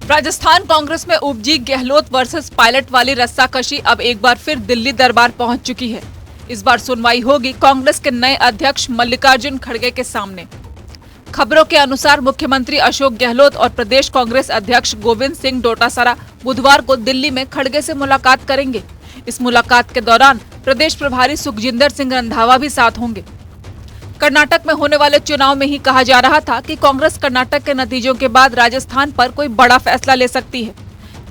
राजस्थान कांग्रेस में उपजी Gehlot versus pilot वाली रस्साकशी अब एक बार फिर दिल्ली दरबार पहुंच चुकी है। इस बार सुनवाई होगी कांग्रेस के नए अध्यक्ष मल्लिकार्जुन खड़गे के सामने। खबरों के अनुसार मुख्यमंत्री अशोक गहलोत और प्रदेश कांग्रेस अध्यक्ष गोविंद सिंह डोटासरा बुधवार को दिल्ली में खड़गे से मुलाकात करेंगे। इस मुलाकात के दौरान प्रदेश प्रभारी सुखजिंदर सिंह रंधावा भी साथ होंगे। कर्नाटक में होने वाले चुनाव में ही कहा जा रहा था कि कांग्रेस कर्नाटक के नतीजों के बाद राजस्थान पर कोई बड़ा फैसला ले सकती है।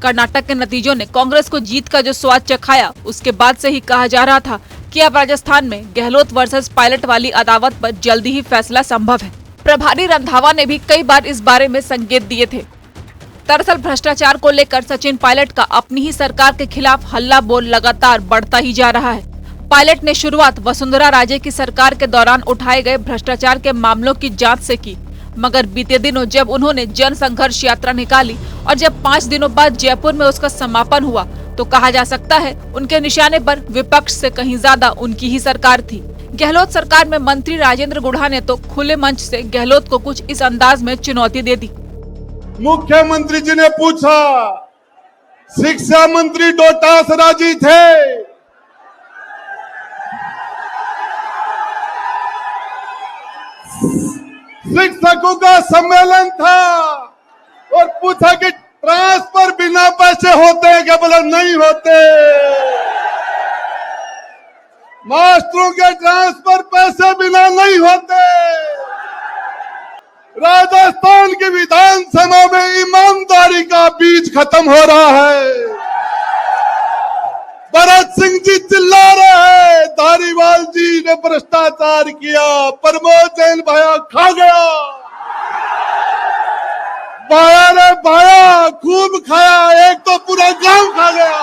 कर्नाटक के नतीजों ने कांग्रेस को जीत का जो स्वाद चखाया, उसके बाद से ही कहा जा रहा था कि अब राजस्थान में गहलोत वर्सेस पायलट वाली अदावत पर जल्दी ही फैसला संभव है। प्रभारी रंधावा ने भी कई बार इस बारे में संकेत दिए थे। दरअसल भ्रष्टाचार को लेकर सचिन पायलट का अपनी ही सरकार के खिलाफ हल्ला बोल लगातार बढ़ता ही जा रहा है। पायलट ने शुरुआत वसुंधरा राजे की सरकार के दौरान उठाए गए भ्रष्टाचार के मामलों की जांच से की, मगर बीते दिनों जब उन्होंने जन संघर्ष यात्रा निकाली और जब 5 दिनों बाद जयपुर में उसका समापन हुआ, तो कहा जा सकता है उनके निशाने पर विपक्ष से कहीं ज्यादा उनकी ही सरकार थी। गहलोत सरकार में मंत्री राजेंद्र गुढ़ा ने तो खुले मंच से गहलोत को कुछ इस अंदाज में चुनौती दे दी। मुख्यमंत्री जी ने पूछा, शिक्षा मंत्री डोटासरा जी थे, शिक्षकों का सम्मेलन था और पूछा कि ट्रांसफर बिना पैसे होते हैं क्या? बोला नहीं होते। मास्टरों के ट्रांसफर पैसे बिना नहीं होते। राजस्थान की विधानसभा में ईमानदारी का बीज खत्म हो रहा है। भरत सिंह जी चिल्ला रहे हैं, धारीवाल जी ने भ्रष्टाचार किया, प्रमोद जैन भाया खा गया, भाया ने भाया खूब खाया, एक तो पूरा गांव खा गया।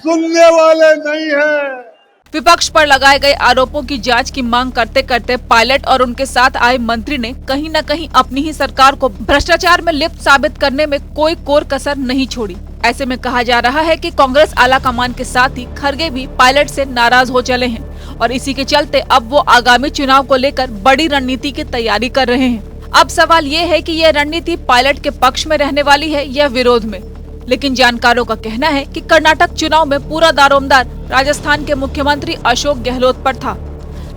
सुनने वाले नहीं है। विपक्ष पर लगाए गए आरोपों की जांच की मांग करते करते पायलट और उनके साथ आए मंत्री ने कहीं न कहीं अपनी ही सरकार को भ्रष्टाचार में लिप्त साबित करने में कोई कोर कसर नहीं छोड़ी। ऐसे में कहा जा रहा है कि कांग्रेस आला कमान के साथ ही खड़गे भी पायलट से नाराज हो चले हैं और इसी के चलते अब वो आगामी चुनाव को लेकर बड़ी रणनीति की तैयारी कर रहे हैं। अब सवाल ये है कि यह रणनीति पायलट के पक्ष में रहने वाली है या विरोध में। लेकिन जानकारों का कहना है कि कर्नाटक चुनाव में पूरा दारोमदार राजस्थान के मुख्यमंत्री अशोक गहलोत पर था।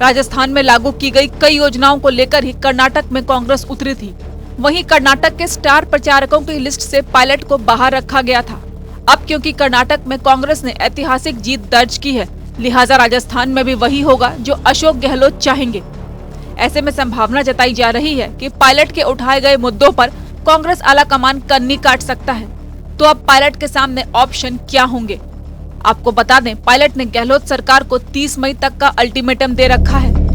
राजस्थान में लागू की गई कई योजनाओं को लेकर ही कर्नाटक में कांग्रेस उतरी थी। वहीं कर्नाटक के स्टार प्रचारकों की लिस्ट से पायलट को बाहर रखा गया था। अब क्योंकि कर्नाटक में कांग्रेस ने ऐतिहासिक जीत दर्ज की है, लिहाजा राजस्थान में भी वही होगा जो अशोक गहलोत चाहेंगे। ऐसे में संभावना जताई जा रही है कि पायलट के उठाए गए मुद्दों पर कांग्रेस आला कमान कन्नी काट सकता है। तो अब पायलट के सामने ऑप्शन क्या होंगे? आपको बता दें, पायलट ने गहलोत सरकार को 30 मई तक का अल्टीमेटम दे रखा है।